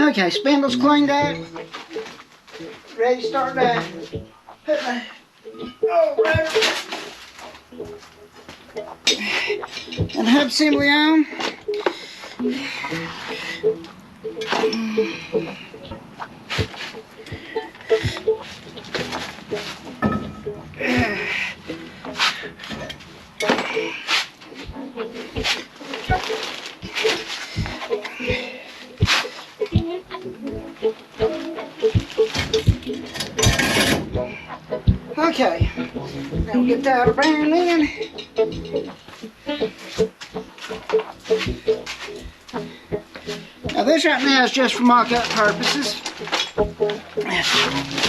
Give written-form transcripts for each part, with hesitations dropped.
Okay, spindle's cleaned up. Ready to start putting the rotor and hub assembly on. Okay, now we'll get the outer bearing in. Now this right now is just for mock-up purposes.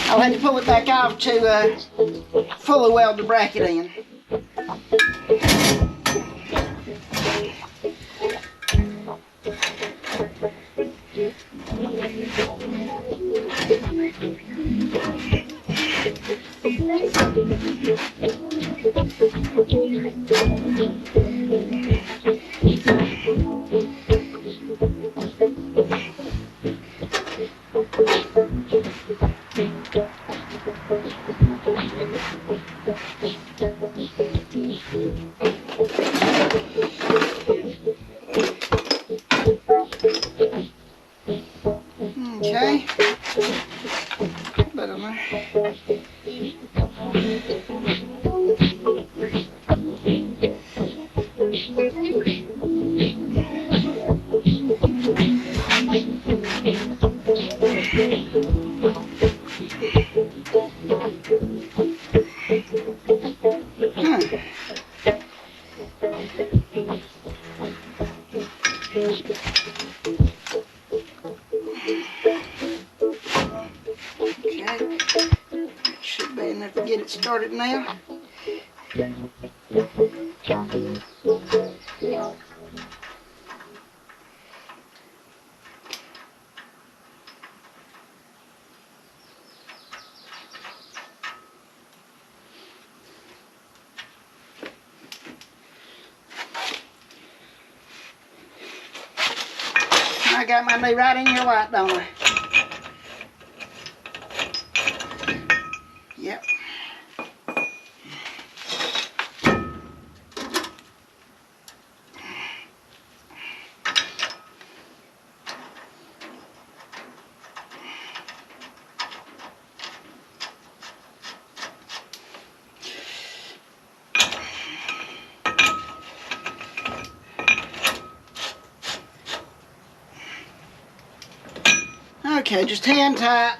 I'll have to pull it back off to fully weld the bracket in. Okay. Better there. Should be enough to get it started now. I got my knee right in your light, don't I? Yep. Okay, just hand tight.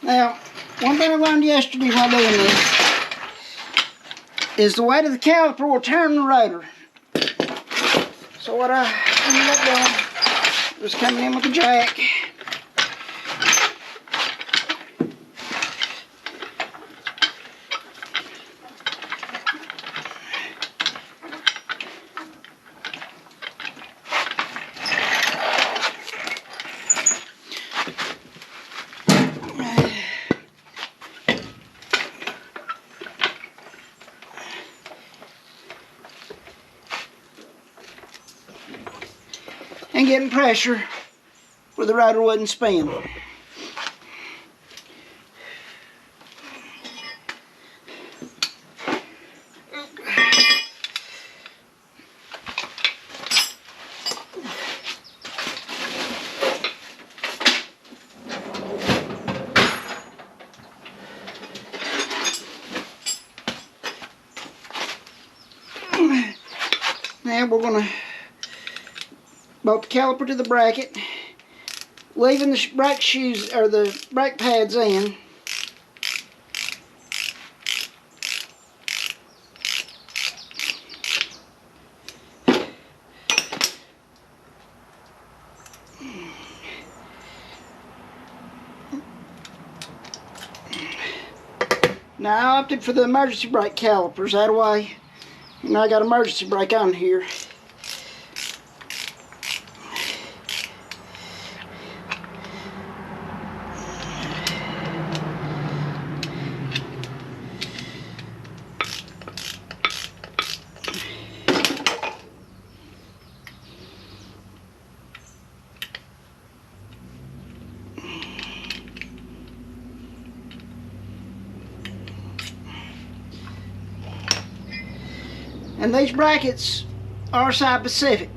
Now, one thing I learned yesterday while doing this is the weight of the caliper will turn the rotor. So what I ended up doing was coming in with the jack. And getting pressure where the rotor wouldn't spin. Now we're going to bolt the caliper to the bracket, leaving the brake shoes or the brake pads in. Now I opted for the emergency brake calipers. That way, you know, I got emergency brake on here. And these brackets are side Pacific.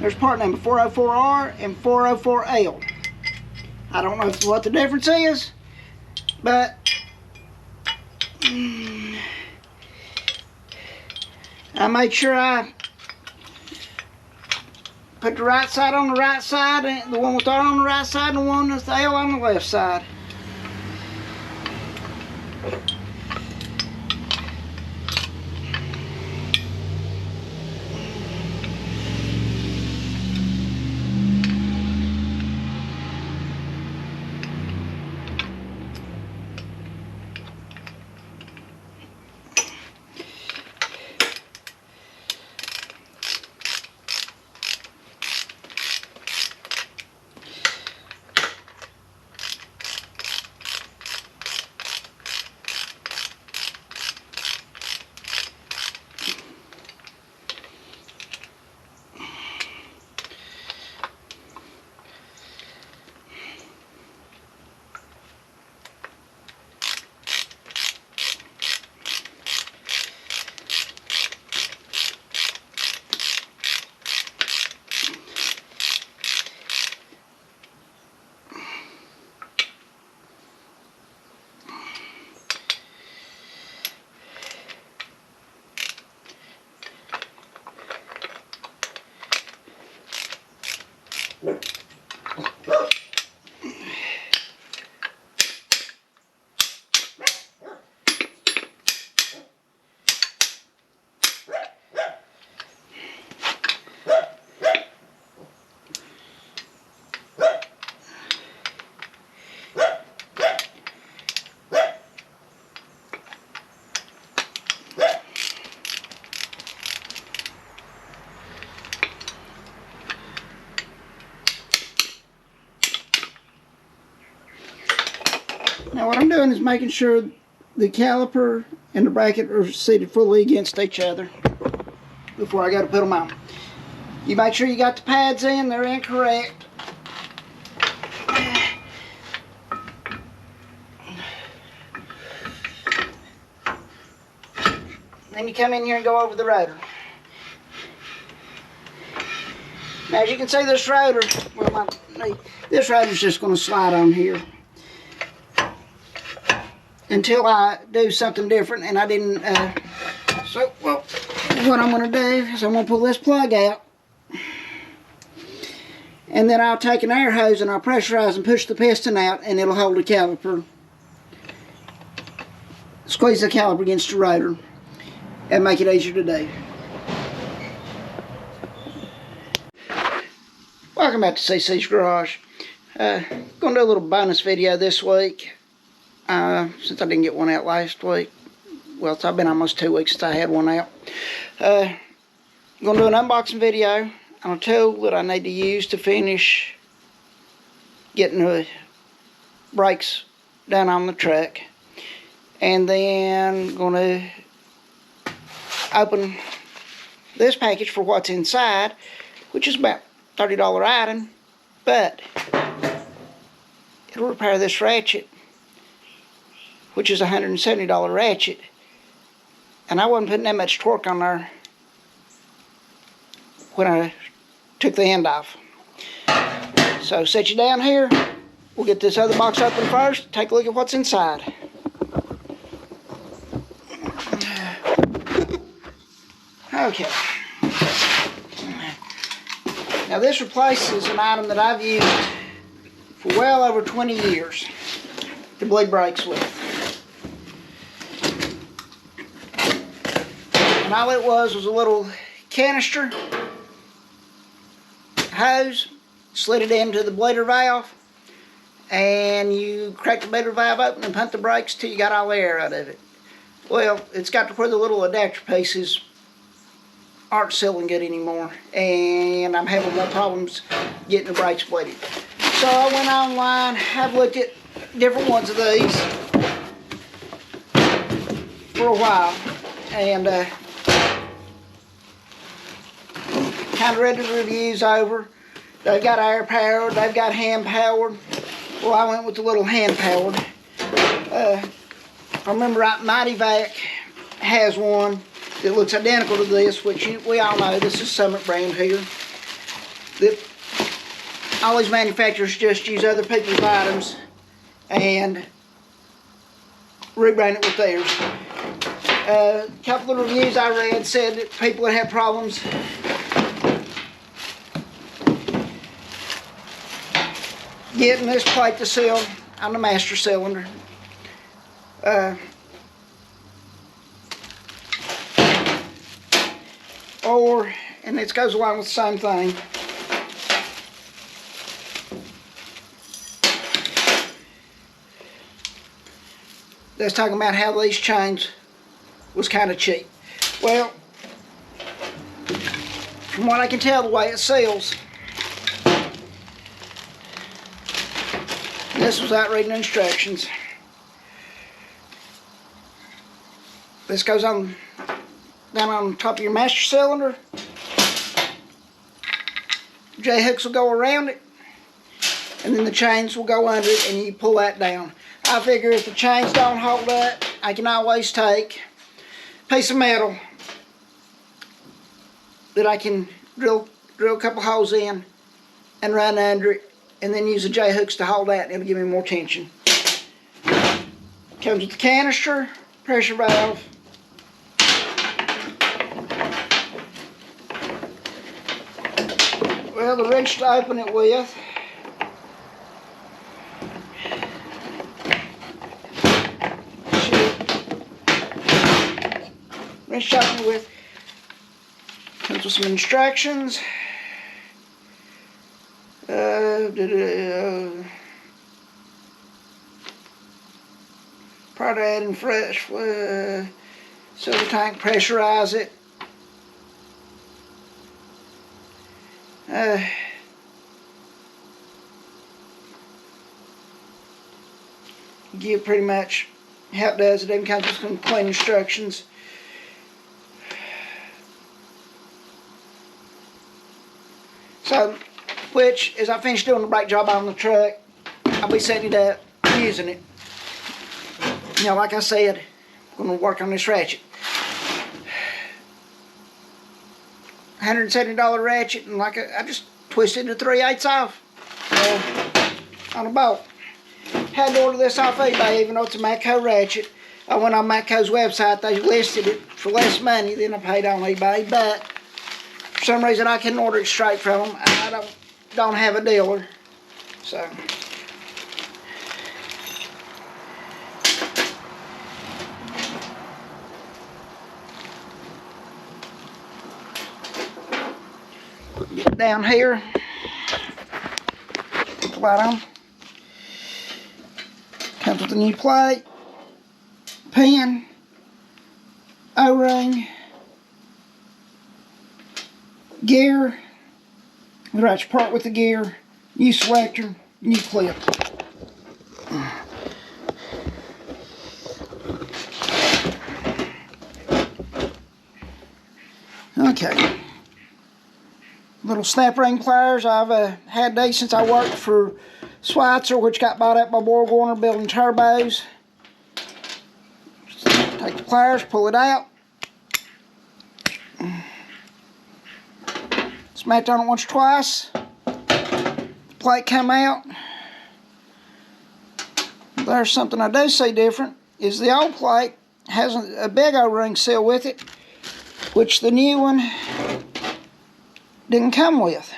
There's part number 404R and 404L. I don't know what the difference is, but I made sure I put the right side on the right side, and the one with R on the right side, and the one with the L on the left side. Now what I'm doing is making sure the caliper and the bracket are seated fully against each other before I go to put them on. You make sure you got the pads in, they're incorrect. Then you come in here and go over the rotor. Now as you can see, this rotor, well, this rotor's just going to slide on here until I do something different, and I didn't. So, well, what I'm going to do is I'm going to pull this plug out, and then I'll take an air hose and I'll pressurize and push the piston out, and it'll hold the caliper. Squeeze the caliper against the rotor and make it easier to do. Welcome back to CC's Garage. Going to do a little bonus video this week. Since I didn't get one out last week. Well, it's been almost 2 weeks since I had one out. I'm going to do an unboxing video on a tool that I need to use to finish getting the brakes done on the truck. And then going to open this package for what's inside, which is about $30 item, but it'll repair this ratchet, which is a $170 ratchet, and I wasn't putting that much torque on there when I took the end off. So set you down here, we'll get this other box open first, take a look at what's inside. Okay. Now this replaces an item that I've used for well over 20 years to bleed brakes with. And all it was a little canister, hose, slid it into the bleeder valve, and you crack the motor valve open and pump the brakes till you got all the air out of it. Well, it's got to where the little adapter pieces aren't sealing good anymore, and I'm having more problems getting the brakes weighted. So I went online, I've looked at different ones of these for a while, and kind of read the reviews over. They've got air powered, they've got hand powered. Well, I went with the little hand powered. If I remember right, Mighty Vac has one that looks identical to this, which we all know this is Summit brand here. All these manufacturers just use other people's items and rebrand it with theirs. A couple of reviews I read said that people that have problems getting this plate to seal on the master cylinder. And this goes along with the same thing. That's talking about how these chains was kind of cheap. Well, from what I can tell, the way it seals, this was out reading instructions. This goes on down on top of your master cylinder. J-hooks will go around it, and then the chains will go under it, and you pull that down. I figure if the chains don't hold up, I can always take a piece of metal that I can drill a couple holes in and run under it, and then use the J-hooks to hold that, and it'll give me more tension. Comes with the canister, pressure valve, well, the wrench to open it with, wrench to open it with, comes with some instructions. Prior to adding fresh silver tank, pressurize it. Give pretty much how it does it. Even comes with some plain instructions. So, which, as I finish doing the brake job on the truck, I'll be setting it up, using it. You know, like I said, I'm going to work on this ratchet. $170 ratchet, and I just twisted the 3/8 off on a bolt. Had to order this off eBay, even though it's a Matco ratchet. I went on Matco's website, they listed it for less money than I paid on eBay, but for some reason I couldn't order it straight from them. I don't have a dealer, so. Get down here, put the light on. Comes with a new plate, pin, O-ring, gear, the ratchet part with the gear, new selector, new clip. Okay. Little snap ring pliers. I've had these since I worked for Schweitzer, which got bought up by Borg Warner building turbos. Take the pliers, pull it out. Smacked on it once or twice. The plate come out. There's something I do see different, is the old plate has a big O-ring seal with it, which the new one didn't come with.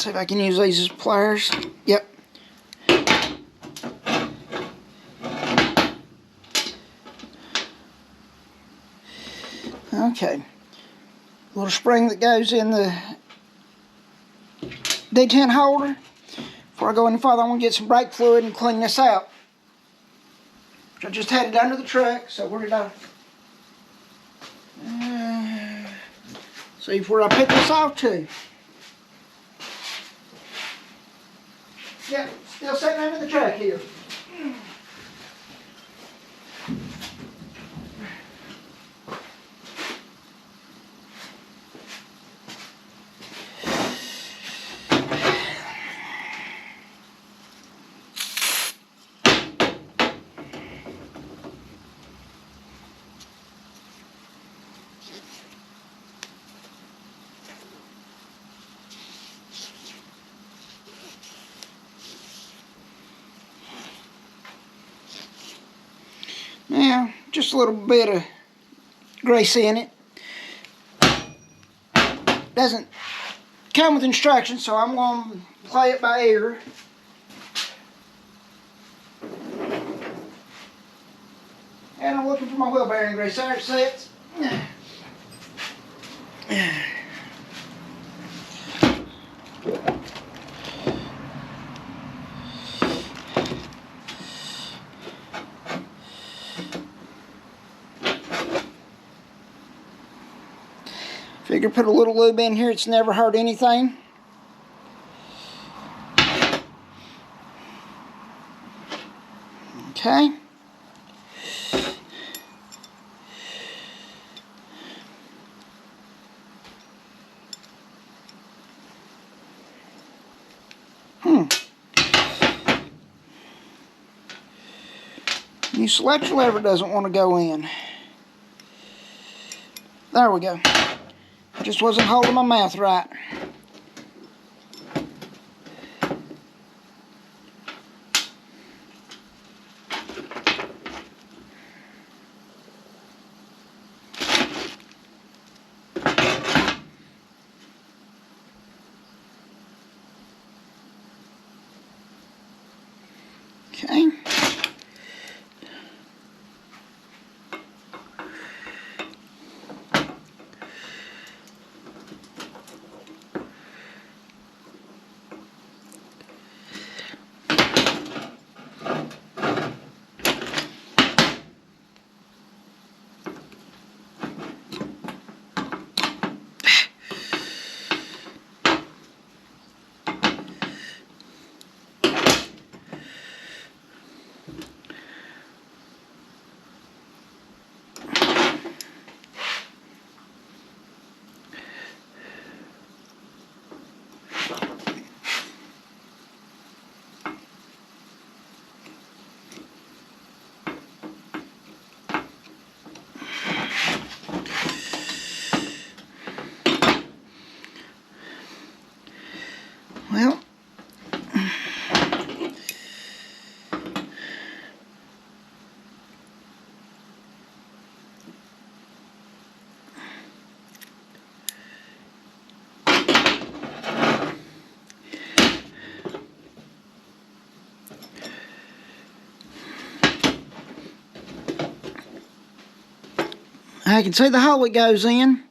see if I can use these as pliers. Yep. Okay. Little spring that goes in the detent holder. Before I go any farther, I want to get some brake fluid and clean this out. I just had it under the truck, so where did I... see where I picked this off to. Yep, still sitting under the truck here. Now, just a little bit of grease in it. Doesn't come with instructions, so I'm going to play it by ear. And I'm looking for my wheel bearing grease. There it sits. Figure put a little lube in here, it's never hurt anything. Okay. Your selector lever doesn't want to go in. There we go. I just wasn't holding my mouth right. Okay. Well, I can see the hole it goes in.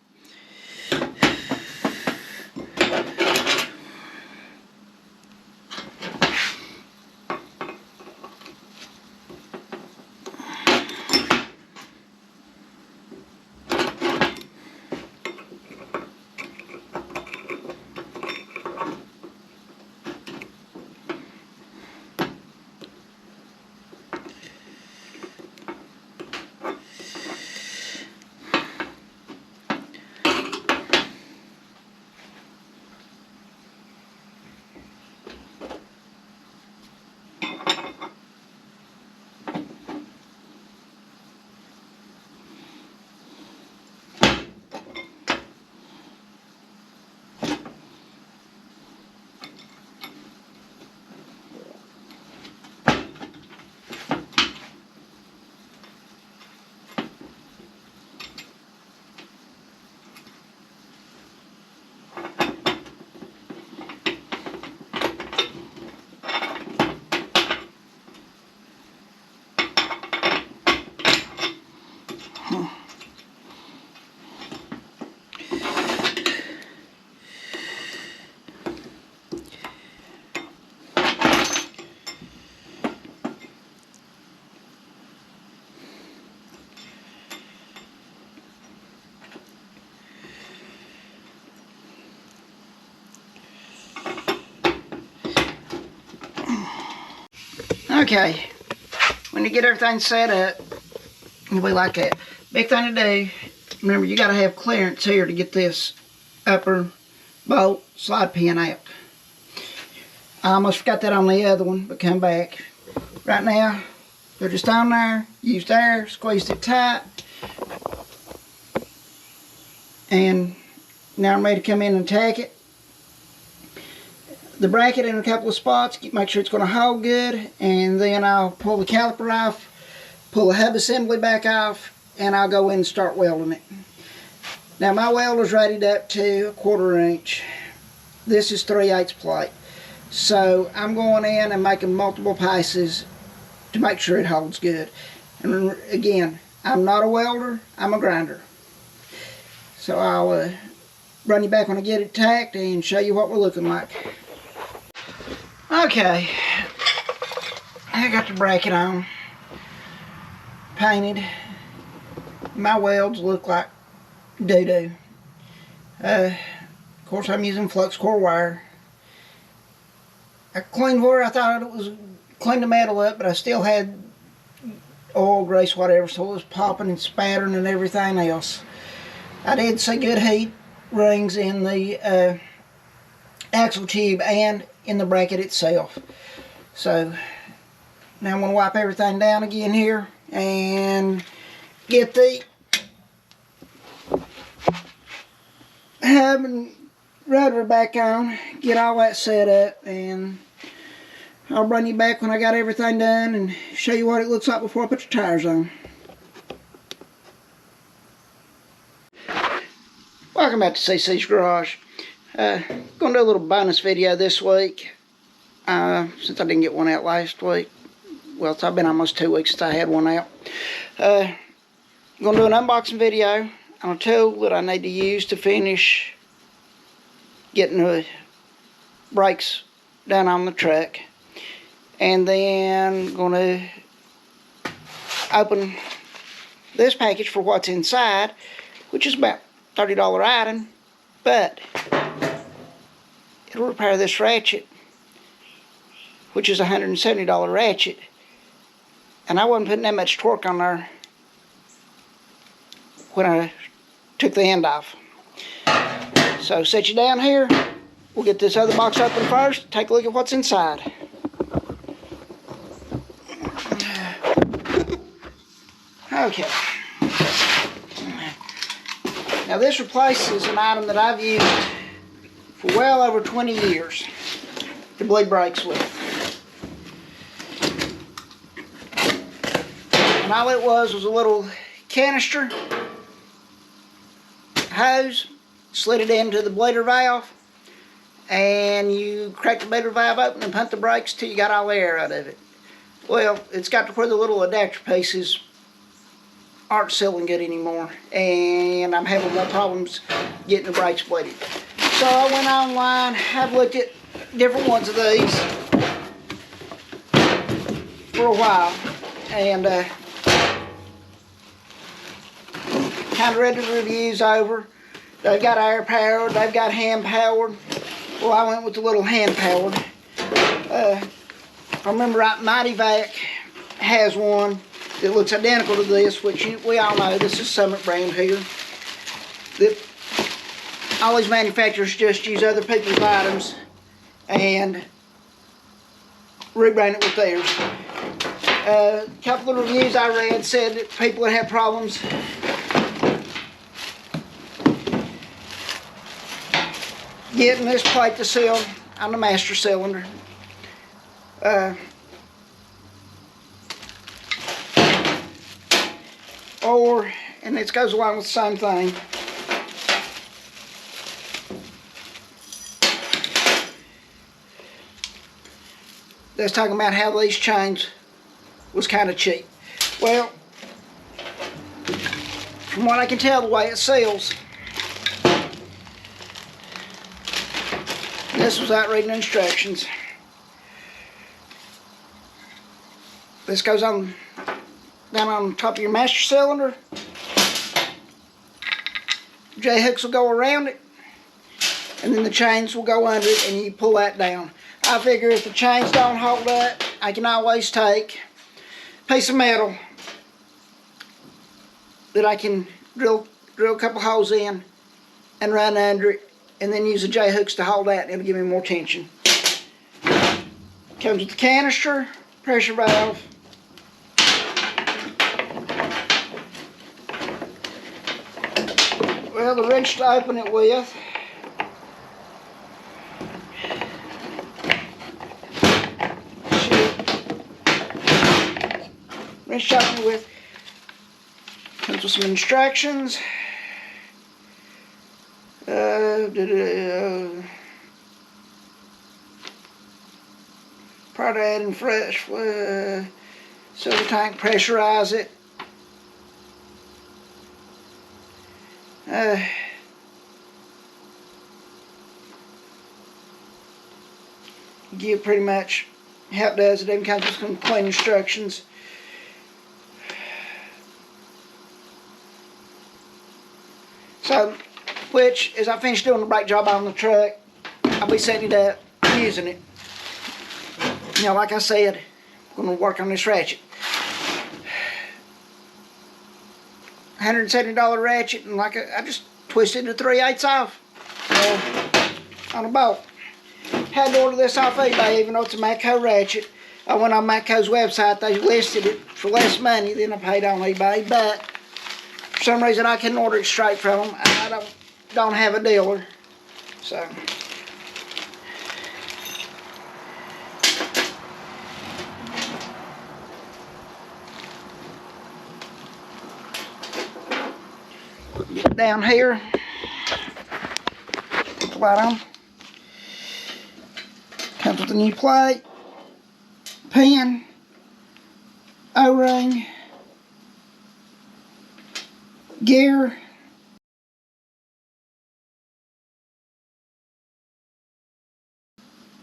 Okay, when you get everything set up, it'll be like that. Big thing to do, remember you gotta have clearance here to get this upper bolt slide pin out. I almost forgot that on the other one, but come back. Right now, they're just on there, used air, squeezed it tight. And now I'm ready to come in and tack it. The bracket in a couple of spots, make sure it's going to hold good, and then I'll pull the caliper off, pull the hub assembly back off, and I'll go in and start welding it. Now my welder's rated up to 1/4 inch. This is 3/8 plate. So I'm going in and making multiple passes to make sure it holds good. And again, I'm not a welder, I'm a grinder. So I'll run you back when I get it tacked and show you what we're looking like. Okay, I got the bracket on, painted. My welds look like doo-doo. Of course I'm using flux core wire. I cleaned where I thought it was, cleaned the metal up, but I still had oil, grease, whatever, so it was popping and spattering and everything else. I did see good heat rings in the axle tube and in the bracket itself. So now I'm going to wipe everything down again here and get the hub and rotor back on, get all that set up, and I'll bring you back when I got everything done and show you what it looks like before I put the tires on. Welcome back to CC's Garage. Going to do a little bonus video this week, since I didn't get one out last week. Well, it's been almost 2 weeks since I had one out. Going to do an unboxing video on a tool that I need to use to finish getting the brakes done on the truck. And then going to open this package for what's inside, which is about $30 item, but it'll repair this ratchet, which is a $170 ratchet, and I wasn't putting that much torque on there when I took the end off. So set you down here, we'll get this other box open first, take a look at what's inside. Okay. Now this replaces an item that I've used for well over 20 years to bleed brakes with. And all it was a little canister, hose, slid it into the bleeder valve, and you crack the bleeder valve open and pump the brakes till you got all the air out of it. Well, it's got to where the little adapter pieces aren't sealing good anymore, and I'm having more problems getting the brakes bleeded. So I went online, I've looked at different ones of these for a while, and kind of read the reviews over. They've got air powered, they've got hand powered. Well, I went with the little hand powered. If I remember right, Mighty Vac has one that looks identical to this, which we all know this is Summit brand here. That all these manufacturers just use other people's items and rebrand it with theirs. A couple of reviews I read said that people that have problems getting this plate to seal on the master cylinder. And this goes along with the same thing, that's talking about how these chains was kind of cheap. Well, From what I can tell, the way it seals. This was out reading instructions. This goes on down on top of your master cylinder. J-hooks will go around it, and then the chains will go under it, and you pull that down. I figure if the chains don't hold up, I can always take a piece of metal that I can drill a couple holes in and run under it, and then use the J-hooks to hold that, and it'll give me more tension. Comes with the canister, pressure valve, well, the wrench to open it with. Wrench to open it with. Comes with some instructions. Prior to adding fresh silver tank, pressurize it. Give pretty much how it does it. Even comes with some plain instructions. So, which as I finish doing the brake job on the truck, I'll be setting it up, using it. You know, like I said, I'm going to work on this ratchet. $170 ratchet, and like I just twisted the 3/8 off on a bolt. Had to order this off eBay, even though it's a Matco ratchet. I went on Matco's website, they listed it for less money than I paid on eBay, but for some reason I couldn't order it straight from them. I don't have a dealer, so. Get it down here. Put the light on. Comes with a new plate, pin, O-ring, gear,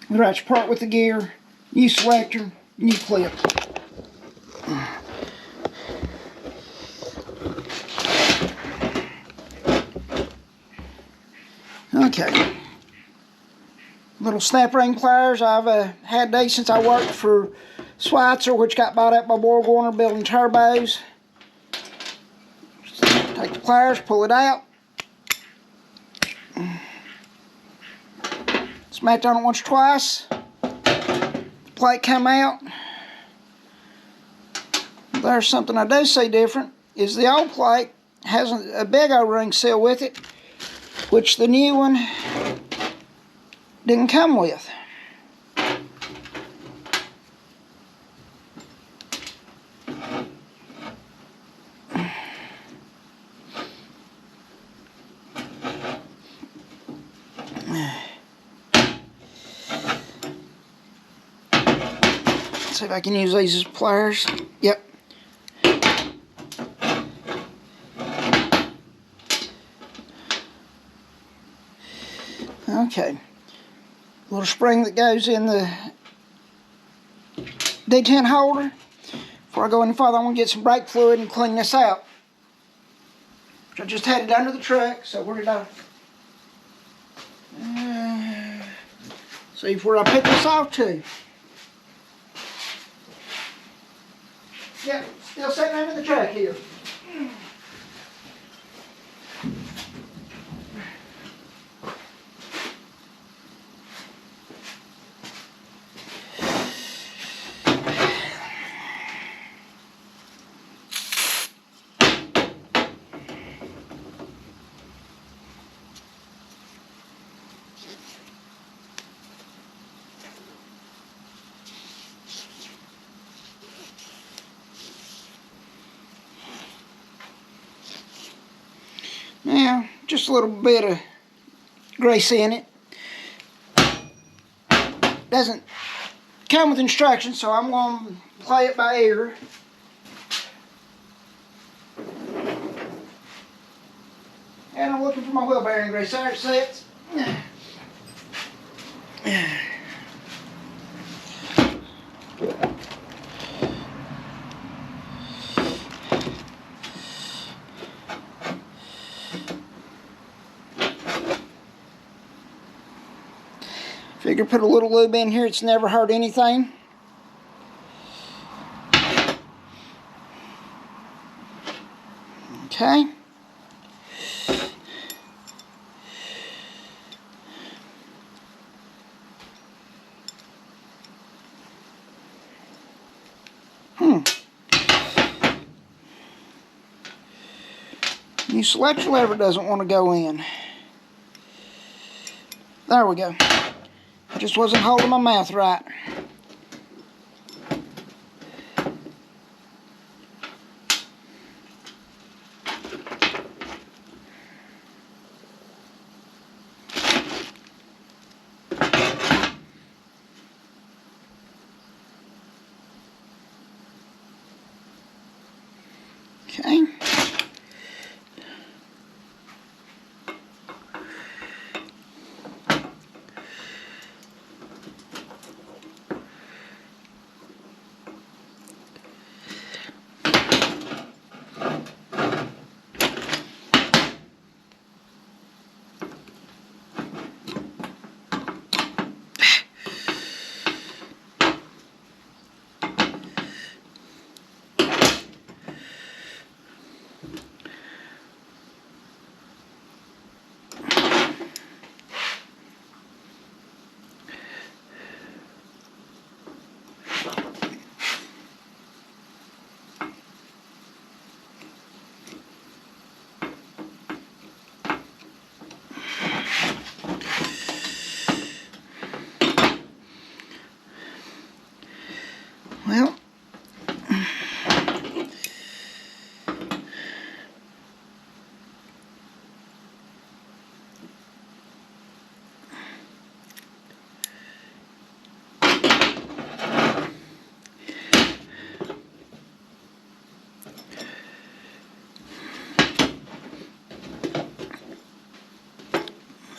the ratchet part with the gear, new selector, new clip. Okay. Little snap ring pliers. I've had these since I worked for Schweitzer, which got bought up by BorgWarner building turbos. Just take the pliers, pull it out. Smacked on it once or twice. The plate come out. There's something I do see different, is the old plate has a big O-ring seal with it, which the new one didn't come with. Let's see if I can use these as pliers. Yep. Okay. Little spring that goes in the detent holder. Before I go any further, I want to get some brake fluid and clean this out. I just had it under the truck, so where did I? See where I picked this off to. Yep, still sitting under the truck here. Now, just a little bit of grease in it. Doesn't come with instructions, so I'm going to play it by ear. looking for my wheel bearing grease. There it sits. Figure put a little lube in here, it's never hurt anything. Okay. New selector lever doesn't want to go in. There we go. I just wasn't holding my mouth right. Okay. Well,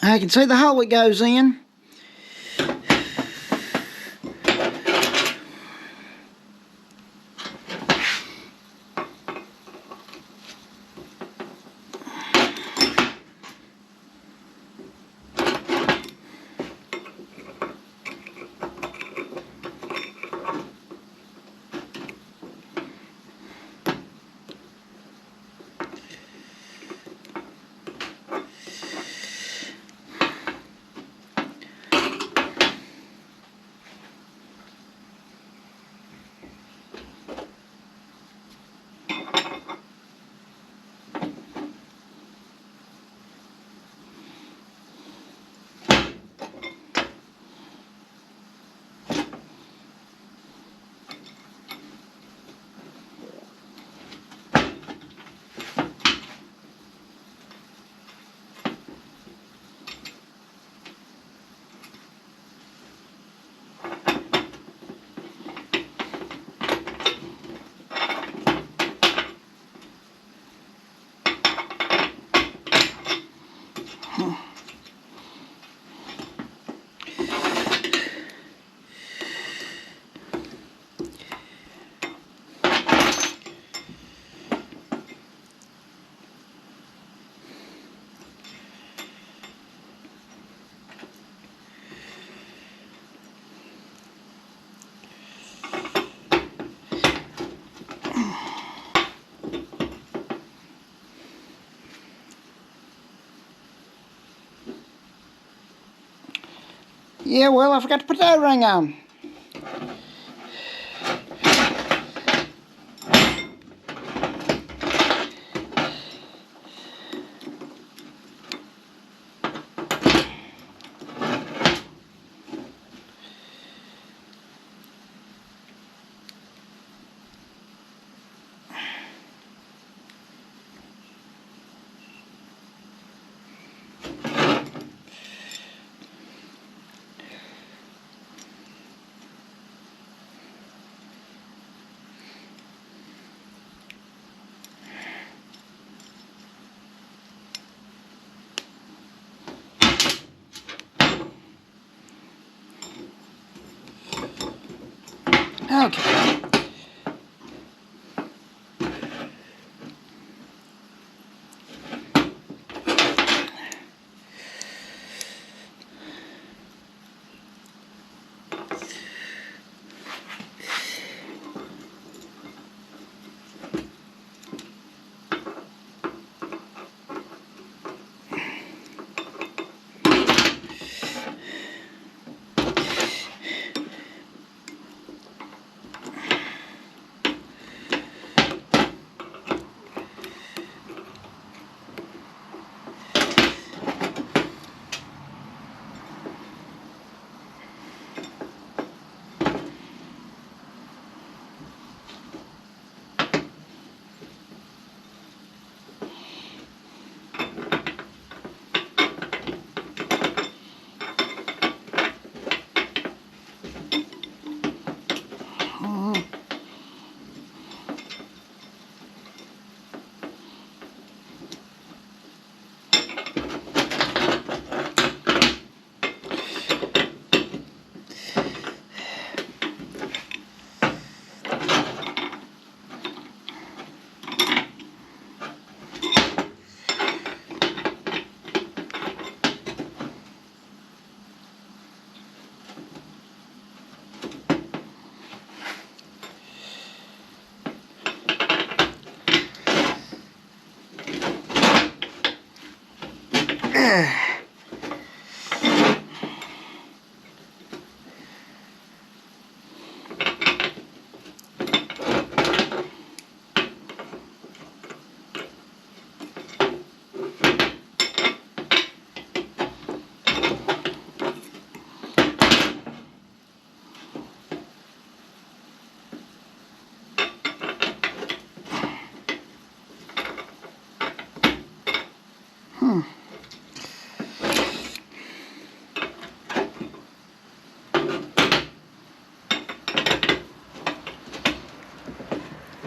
I can see the hole it goes in. Yeah, well, I forgot to put that ring on. Okay.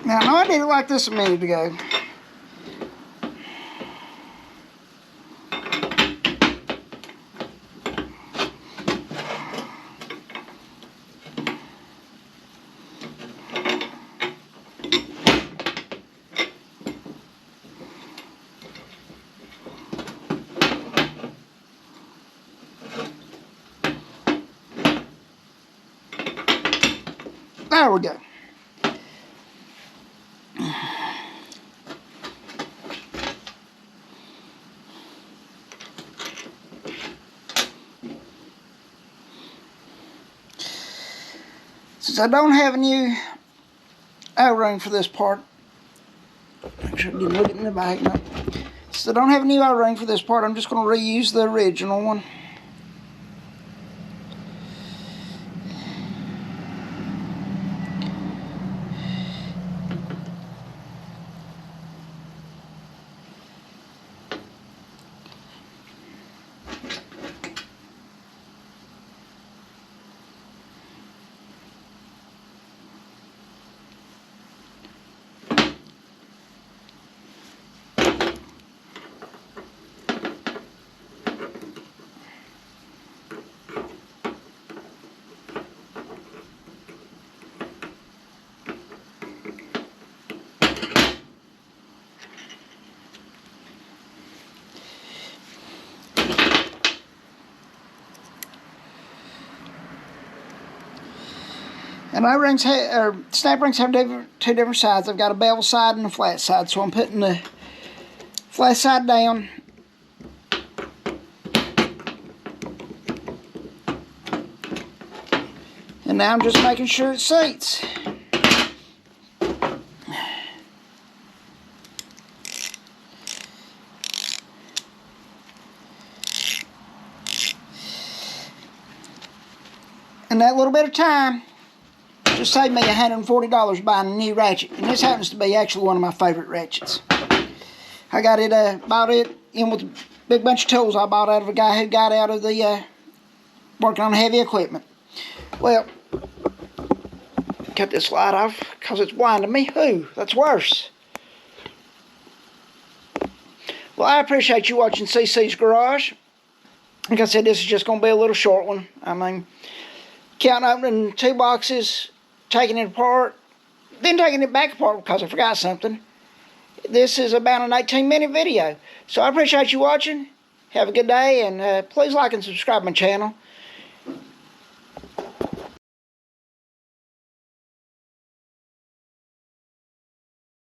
Now, I know I did it like this a minute ago. There we go. Since I don't have a new O-ring for this part, make sure I didn't look it in the bag. No. Since I don't have a new O-ring for this part, I'm just going to reuse the original one. And O-rings, or snap rings have two different sides. I've got a bevel side and a flat side, so I'm putting the flat side down. And now I'm just making sure it seats. And that little bit of time just saved me $140 buying a new ratchet. And this happens to be actually one of my favorite ratchets. I got it, bought it in with a big bunch of tools I bought out of a guy who got out of the, working on heavy equipment. Well, cut this light off because it's blinding me. Ooh, that's worse. Well, I appreciate you watching CC's Garage. Like I said, this is just going to be a little short one. I mean, counting opening 2 boxes taking it apart, then taking it back apart because I forgot something. This is about an 18-minute video. So I appreciate you watching. Have a good day, and please like and subscribe my channel.